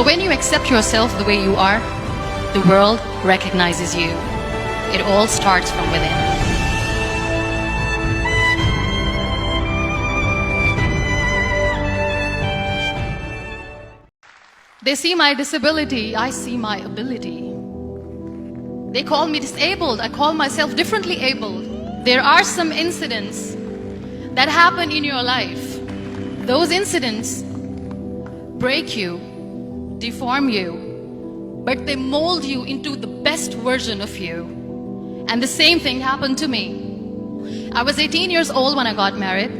So when you accept yourself the way you are, the world recognizes you. It all starts from within. They see my disability, I see my ability. They call me disabled, I call myself differently abled. There are some incidents that happen in your life. Those incidents break you, deform you, but they mold you into the best version of you. And the same thing happened to me. I was 18 years old when I got married.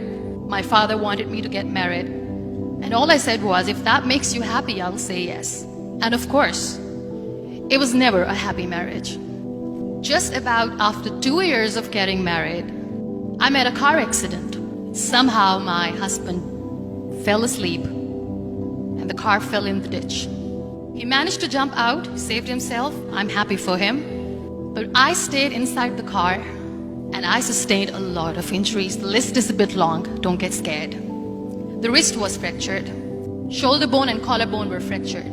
My father wanted me to get married. And all I said was, if that makes you happy, I'll say yes. And of course, it was never a happy marriage. Just about after 2 years of getting married, I met a car accident. Somehow my husband fell asleep and the car fell in the ditch. He managed to jump out, saved himself. I'm happy for him. But I stayed inside the car and I sustained a lot of injuries. The list is a bit long, don't get scared. The wrist was fractured. Shoulder bone and collarbone were fractured.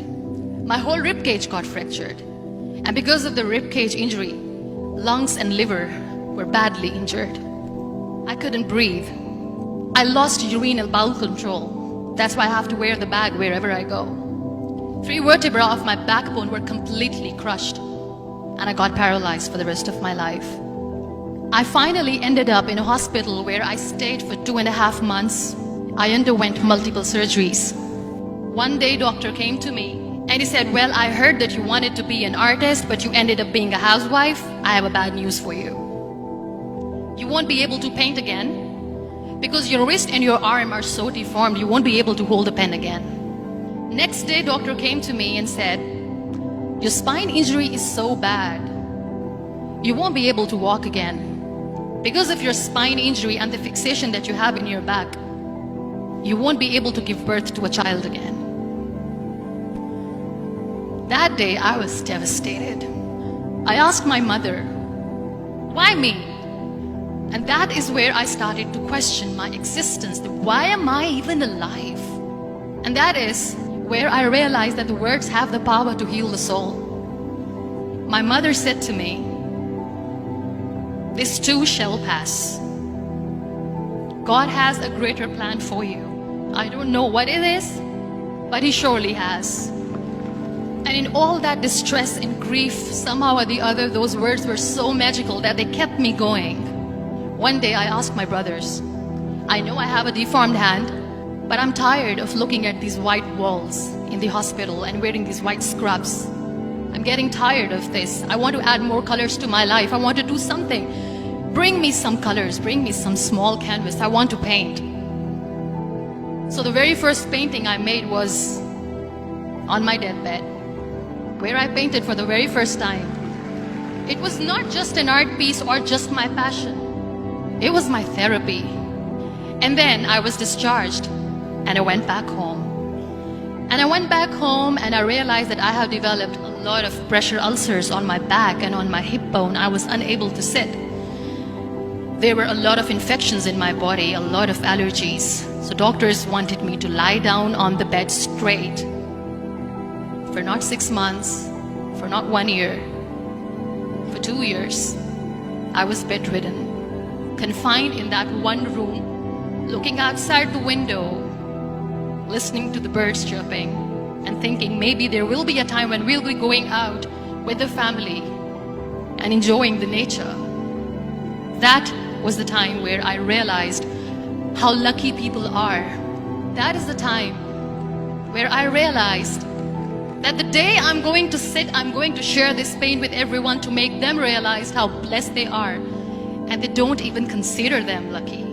My whole rib cage got fractured. And because of the rib cage injury, lungs and liver were badly injured. I couldn't breathe. I lost urinary bowel control. That's why I have to wear the bag wherever I go. 3 vertebrae of my backbone were completely crushed. And I got paralyzed for the rest of my life. I finally ended up in a hospital where I stayed for 2.5 months. I underwent multiple surgeries. One day, doctor came to me and he said, well, I heard that you wanted to be an artist, but you ended up being a housewife. I have a bad news for you. You won't be able to paint again because your wrist and your arm are so deformed, you won't be able to hold a pen again. Next day, doctor came to me and said, your spine injury is so bad, you won't be able to walk again. Because of your spine injury and the fixation that you have in your back, you won't be able to give birth to a child again. That day, I was devastated. I asked my mother, why me? And that is where I started to question my existence. Why am I even alive? And that is where I realized that the words have the power to heal the soul. My mother said to me, this too shall pass. God has a greater plan for you. I don't know what it is, but He surely has. And in all that distress and grief, somehow or the other, those words were so magical that they kept me going. One day I asked my brothers, I know I have a deformed hand, but I'm tired of looking at these white walls in the hospital and wearing these white scrubs. I'm getting tired of this. I want to add more colors to my life. I want to do something. Bring me some colors, bring me some small canvas. I want to paint. So the very first painting I made was on my deathbed, where I painted for the very first time. It was not just an art piece or just my passion. It was my therapy. And then I was discharged and I went back home. And I went back home and I realized that I have developed a lot of pressure ulcers on my back and on my hip bone. I was unable to sit. There were a lot of infections in my body, a lot of allergies. So doctors wanted me to lie down on the bed straight for not 6 months, for not 1 year, for 2 years. I was bedridden, confined in that one room, looking outside the window, listening to the birds chirping and thinking maybe there will be a time when we'll be going out with the family and enjoying the nature. That was the time where I realized how lucky people are. That is the time where I realized that the day I'm going to sit, I'm going to share this pain with everyone to make them realize how blessed they are, and they don't even consider them lucky.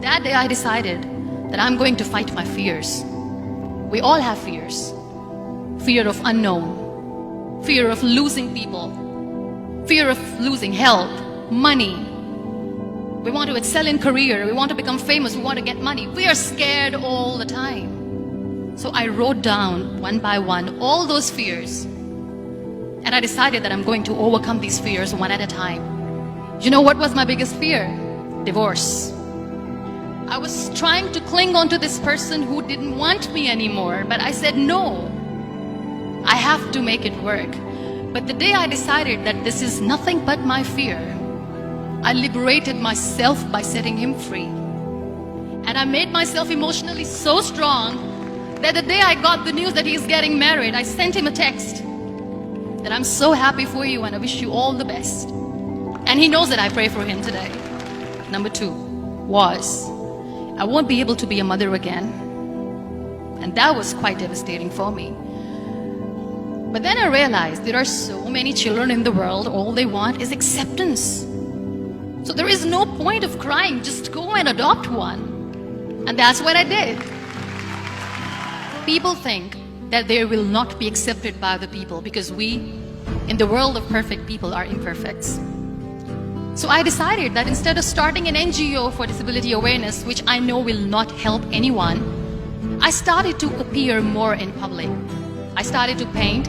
That day I decided that I'm going to fight my fears. We all have fears. Fear of unknown, fear of losing people, fear of losing health, money. We want to excel in career, we want to become famous, we want to get money. We are scared all the time. So I wrote down one by one all those fears. And I decided that I'm going to overcome these fears one at a time. You know what was my biggest fear? Divorce. I was trying to cling on to this person who didn't want me anymore, but I said no. I have to make it work. But the day I decided that this is nothing but my fear, I liberated myself by setting him free. And I made myself emotionally so strong that the day I got the news that he's getting married, I sent him a text that I'm so happy for you and I wish you all the best. And he knows that I pray for him today. Number 2 was, I won't be able to be a mother again. And that was quite devastating for me. But then I realized there are so many children in the world, all they want is acceptance. So there is no point of crying, just go and adopt one. And that's what I did. People think that they will not be accepted by the people because we, in the world of perfect people, are imperfects. So I decided that instead of starting an NGO for disability awareness, which I know will not help anyone, I started to appear more in public. I started to paint.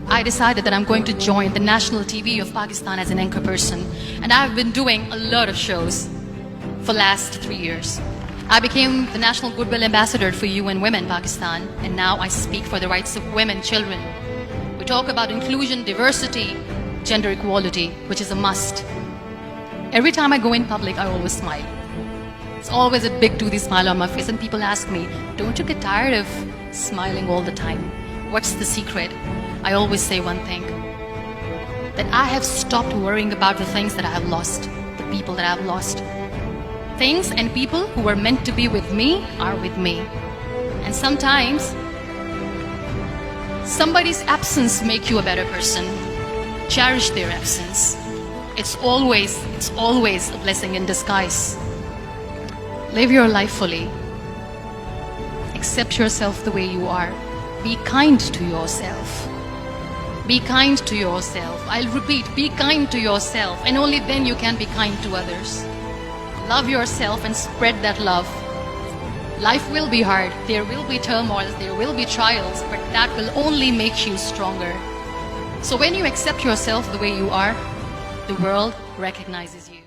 I decided that I'm going to join the national TV of Pakistan as an anchor person. And I've been doing a lot of shows for the last 3 years. I became the National Goodwill Ambassador for UN Women Pakistan, and now I speak for the rights of women, children. We talk about inclusion, diversity, gender equality, which is a must. Every time I go in public, I always smile. It's always a big toothy smile on my face, and people ask me, don't you get tired of smiling all the time? What's the secret? I always say one thing, that I have stopped worrying about the things that I have lost, the people that I have lost. Things and people who were meant to be with me are with me. And sometimes, somebody's absence makes you a better person. Cherish their absence. It's always a blessing in disguise. Live your life fully. Accept yourself the way you are. Be kind to yourself. Be kind to yourself. I'll repeat, be kind to yourself, and only then you can be kind to others. Love yourself and spread that love. Life will be hard. There will be turmoils, there will be trials, but that will only make you stronger. So when you accept yourself the way you are, the world recognizes you.